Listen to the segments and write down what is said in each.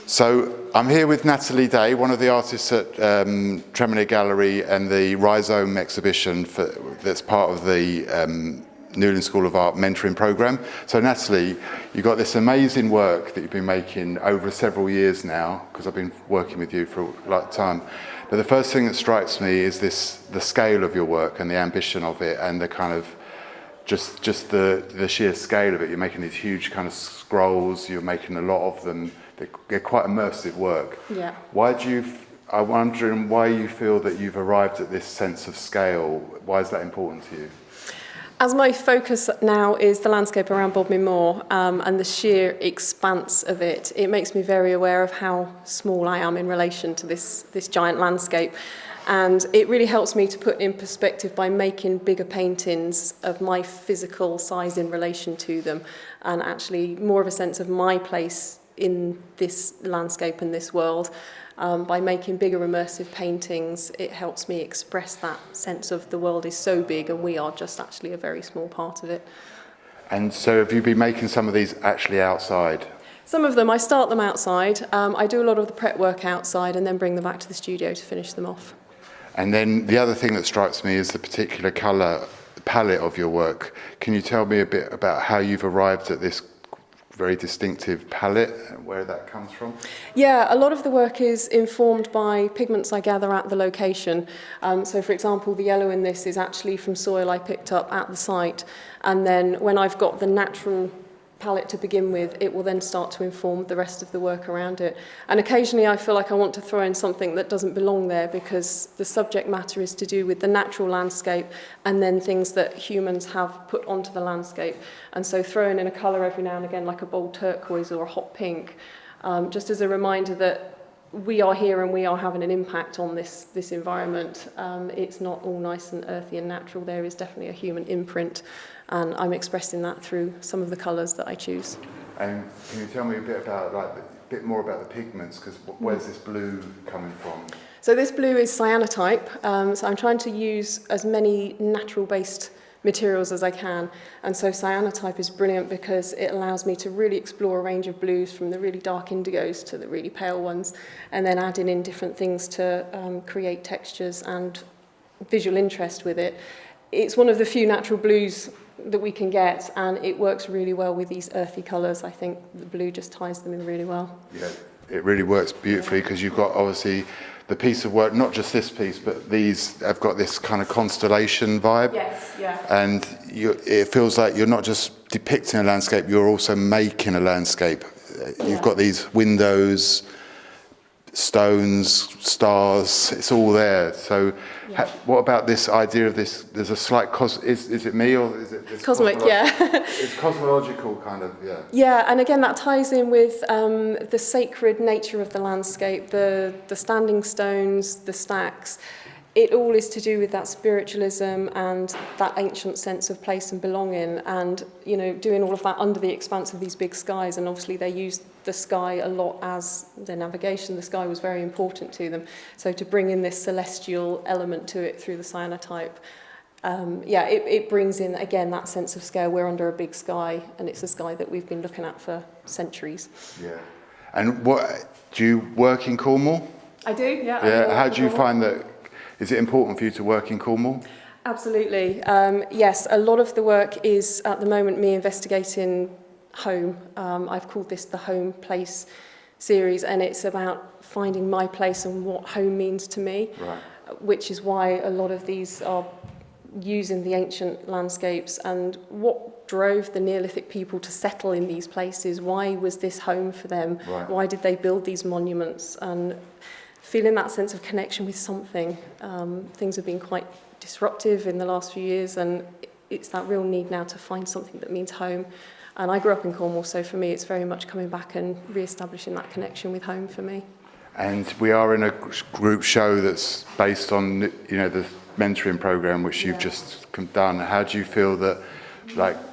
So I'm here with Natalie Day, one of the artists at Tremenheere Gallery and the Rhizome exhibition that's part of the Newlyn School of Art mentoring program. So Natalie, you've got this amazing work that you've been making over several years now, because I've been working with you for a long time. But the first thing that strikes me is the scale of your work and the ambition of it, and the kind of just the sheer scale of it. You're making these huge kind of scrolls. You're making a lot of them. They're quite immersive work. Yeah. I'm wondering why you feel that you've arrived at this sense of scale. Why is that important to you? As my focus now is the landscape around Bodmin Moor and the sheer expanse of it, it makes me very aware of how small I am in relation to this giant landscape. And it really helps me to put in perspective by making bigger paintings of my physical size in relation to them, and actually more of a sense of my place in this landscape and this world. By making bigger immersive paintings, it helps me express that sense of the world is so big and we are just actually a very small part of it. And so have you been making some of these actually outside? Some of them, I start them outside. I do a lot of the prep work outside and then bring them back to the studio to finish them off. And then the other thing that strikes me is the particular colour palette of your work. Can you tell me a bit about how you've arrived at this very distinctive palette, where that comes from? Yeah, a lot of the work is informed by pigments I gather at the location. So for example, the yellow in this is actually from soil I picked up at the site. And then when I've got the natural palette to begin with, it will then start to inform the rest of the work around it. And occasionally I feel like I want to throw in something that doesn't belong there, because the subject matter is to do with the natural landscape and then things that humans have put onto the landscape. And so throwing in a colour every now and again, like a bold turquoise or a hot pink, just as a reminder that we are here and we are having an impact on this environment. It's not all nice and earthy and natural. There is definitely a human imprint, and I'm expressing that through some of the colours that I choose. And can you tell me a bit more about the pigments? Because where's this blue coming from? So this blue is cyanotype. So I'm trying to use as many natural-based materials as I can, and so cyanotype is brilliant because it allows me to really explore a range of blues, from the really dark indigos to the really pale ones, and then adding in different things to create textures and visual interest with it. It's one of the few natural blues that we can get, and it works really well with these earthy colours. I think the blue just ties them in really well. Yeah, it really works beautifully, because you've got obviously the piece of work, not just this piece, but these have got this kind of constellation vibe. Yes, yeah. And it feels like you're not just depicting a landscape, you're also making a landscape. You've got these windows, stones, stars, it's all there. So what about this idea of this, there's a slight, is it me or is it this cosmic, yeah. It's cosmological kind of, yeah. Yeah, and again that ties in with the sacred nature of the landscape, the standing stones, the stacks. It all is to do with that spiritualism and that ancient sense of place and belonging, and doing all of that under the expanse of these big skies. And obviously they used the sky a lot as their navigation. The sky was very important to them. So to bring in this celestial element to it through the cyanotype, it brings in again that sense of scale. We're under a big sky, and it's a sky that we've been looking at for centuries. Yeah. And do you work in Cornwall? I do, yeah. Yeah. How do you find that? Is it important for you to work in Cornwall? Absolutely. Yes, a lot of the work is at the moment me investigating home. I've called this the Home Place series, and it's about finding my place and what home means to me, right. Which is why a lot of these are using the ancient landscapes and what drove the Neolithic people to settle in these places. Why was this home for them? Right. Why did they build these monuments? And feeling that sense of connection with something. Things have been quite disruptive in the last few years, and it's that real need now to find something that means home. And I grew up in Cornwall, so for me it's very much coming back and re-establishing that connection with home for me. And we are in a group show that's based on the mentoring program which you've just done. How do you feel that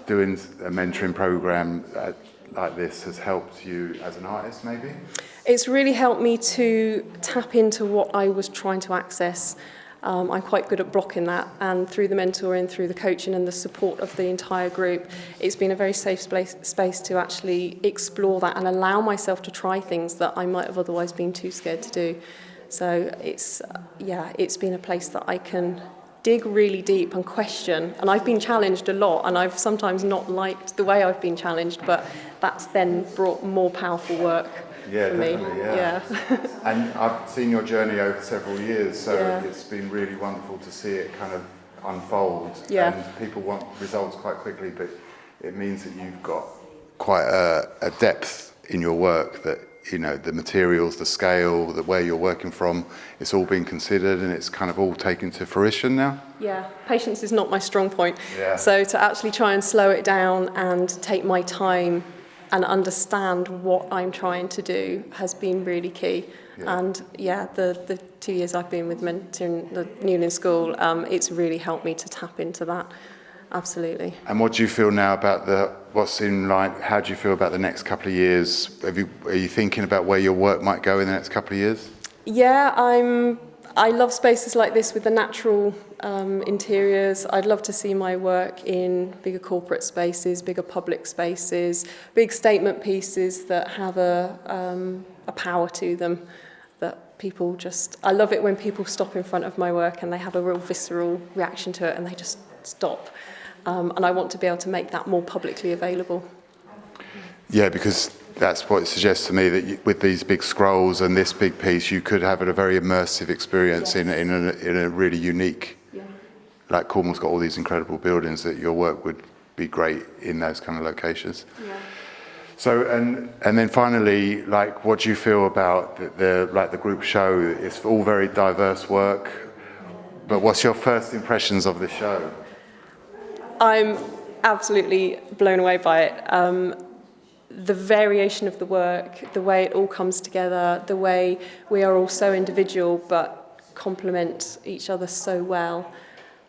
doing a mentoring program like this has helped you as an artist maybe? It's really helped me to tap into what I was trying to access. I'm quite good at blocking that, and through the mentoring, through the coaching and the support of the entire group, it's been a very safe space to actually explore that and allow myself to try things that I might have otherwise been too scared to do. So it's been a place that I can dig really deep and question, and I've been challenged a lot, and I've sometimes not liked the way I've been challenged, but that's then brought more powerful work for me. Yeah. And I've seen your journey over several years, so Yeah. it's been really wonderful to see it kind of unfold. Yeah. And people want results quite quickly, but it means that you've got quite a depth in your work that, you know, the materials, the scale, the where you're working from, it's all been considered and it's kind of all taken to fruition now. Yeah, patience is not my strong point. Yeah. So to actually try and slow it down and take my time and understand what I'm trying to do has been really key. Yeah. And yeah, the 2 years I've been with mentoring the Newlyn School, it's really helped me to tap into that. Absolutely. And what do you feel now about what's in like? How do you feel about the next couple of years? Are you thinking about where your work might go in the next couple of years? Yeah, I love spaces like this with the natural interiors. I'd love to see my work in bigger corporate spaces, bigger public spaces, big statement pieces that have a power to them. That people I love it when people stop in front of my work and they have a real visceral reaction to it and they just stop. And I want to be able to make that more publicly available. Yeah, because that's what it suggests to me, that with these big scrolls and this big piece, you could have a very immersive experience. Yes. in a really unique. Yeah. Like Cornwall's got all these incredible buildings, that your work would be great in those kind of locations. Yeah. So and then finally, like, what do you feel about the group show? It's all very diverse work, but what's your first impressions of the show? I'm absolutely blown away by it. The variation of the work, the way it all comes together, the way we are all so individual but complement each other so well.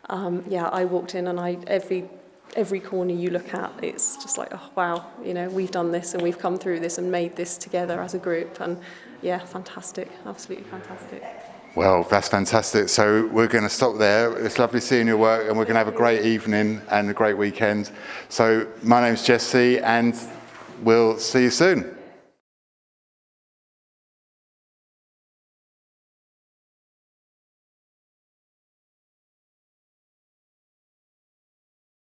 I walked in and every corner you look at, it's just like, oh wow, you know, we've done this and we've come through this and made this together as a group, and yeah, fantastic, absolutely fantastic. Well, that's fantastic. So we're going to stop there. It's lovely seeing your work, and we're going to have a great evening and a great weekend. So my name's Jesse, and we'll see you soon.